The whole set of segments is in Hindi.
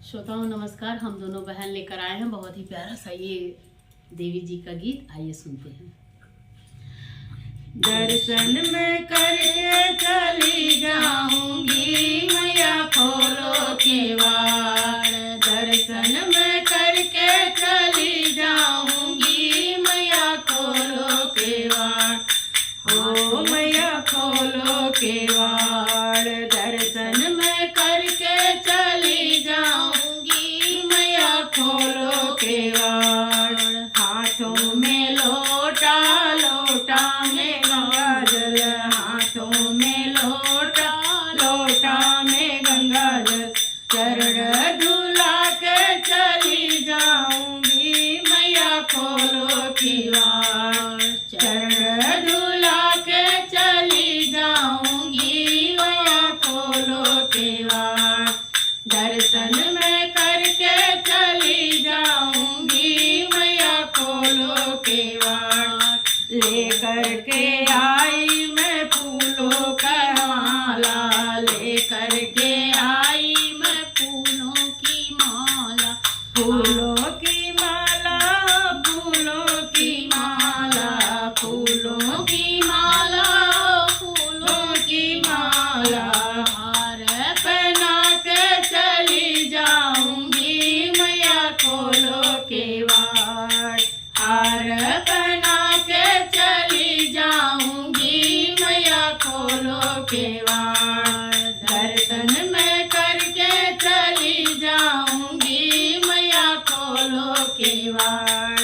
श्रोताओं नमस्कार। हम दोनों बहन लेकर आए हैं बहुत ही प्यारा सा ये देवी जी का गीत। आइए सुनते हैं। दर्शन में करके चली जाऊंगी मैया खोलो केवाड़। दर्शन में करके चली जाऊंगी मैया खोलो केवाड़। हो मैया खोलो केवाड़। दर्शन में करके चली जाऊंगी मैया खोलो केवाड़। हाथों में लोटा लोटा में गंगा जल। हाथों में लोटा लोटा में गंगा जल। चरण धुला के चली जाऊंगी मैया खोलो केवाड़। चरण धुला के चली जाऊंगी मैया खोलो केवाड़। दर्शन में करके चली जाऊंगी मैया खोलो केवाड़। लेकर के आई मैं फूलों का माला। लेकर के आई मैं फूलों की माला। फूलों की माला फूलों की माला। फूलों की माला फूलों की माला। हार पहना के चली जाऊंगी मैया खोलो केवाड़। हार पहना के चली जाऊंगी मैया खोलो केवाड़। दर्शन में करके चली जाऊंगी मैया खोलो केवाड़।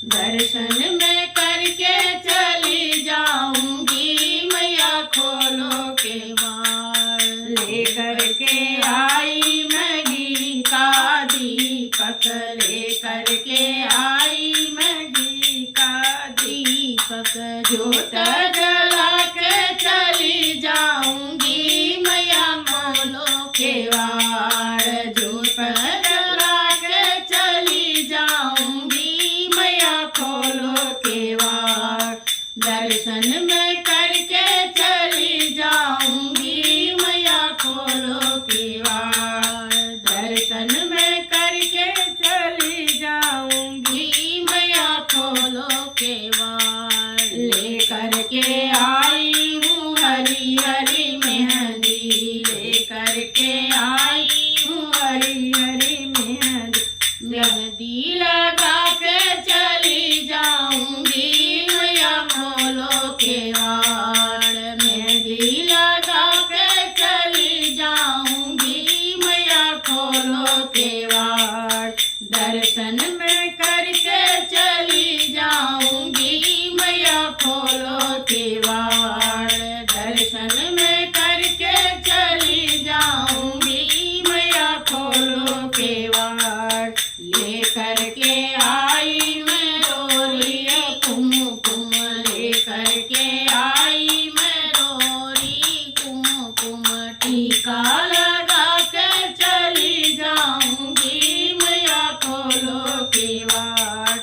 दर्शन में करके चली जाऊंगी मैया खोलो केवाड़। लेकर के आई मैं घी का दीपक। लेकर के आई मैं घी का दीपक। जोत जला के चली जाऊंगी मैया खोलो केवाड़। जोत जला के चली जाऊंगी मैया खोलो केवाड़। दर्शन में करके चली जाऊंगी मैया खोलो केवाड़। दर्शन में करके चली जाऊंगी मैया खोलो केवाड़। लेकर के आई हूँ हरी हरी मेहंदी। लेकर के आई हूँ हरी हरी मेहंदी। मेहंदी लगा के चली जाऊंगी मैया खोलो केवाड़। मेहंदी लगा के चली जाऊंगी मैया खोलो केवाड़। दर्शन में करके चली जाऊंगी मैया खोलो केवाड़। दर्शन में करके चली जाऊंगी मैया खोलो केवाड़। लेकर के आई मैं डोरी कुमकुम। लेकर के आई मैं डोरी कुमकुम। टीका लगा के चली जाऊंगी मैया खोलो केवाड़।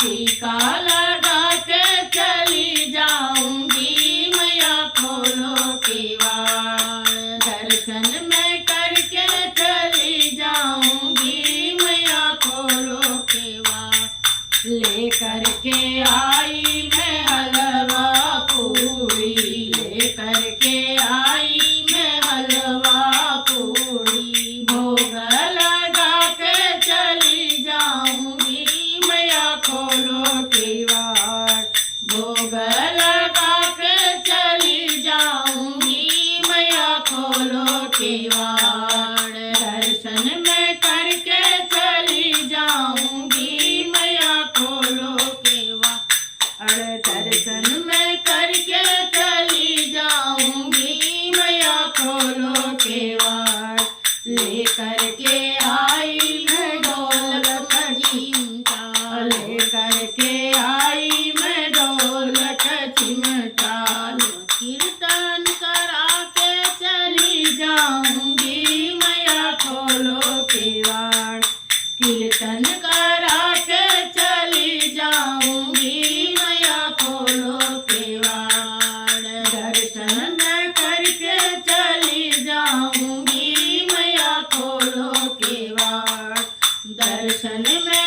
टीका लगा के चली जाऊंगी मैया खोलो केवाड़। दर्शन में करके चली जाऊंगी मैया खोलो केवाड़। लेकर के आई मैं हलवा पूरी। लेकर के आई मैं हलवा पूरी। भोग लगा के चली जाऊंगी मैया खोलो केवाड़। भोग लगा के चली जाऊंगी मैया खोलो केवाड़। दर्शन में करके चली जाऊंगी मैया खोलो केवाड़। दर्शन में करके चली जाऊंगी मैया खोलो केवाड़। लेकर के आई मैं ढोलक चिमटा। लेकर के आई मैं ढोलक चिमटा। कीर्तन करा के चली जाऊंगी मैया खोलो केवाड़। कीर्तन करा के चली जाऊंगी मैया खोलो केवाड़। दर्शन करके चली जाऊंगी मैया खोलो केवाड़। दर्शन में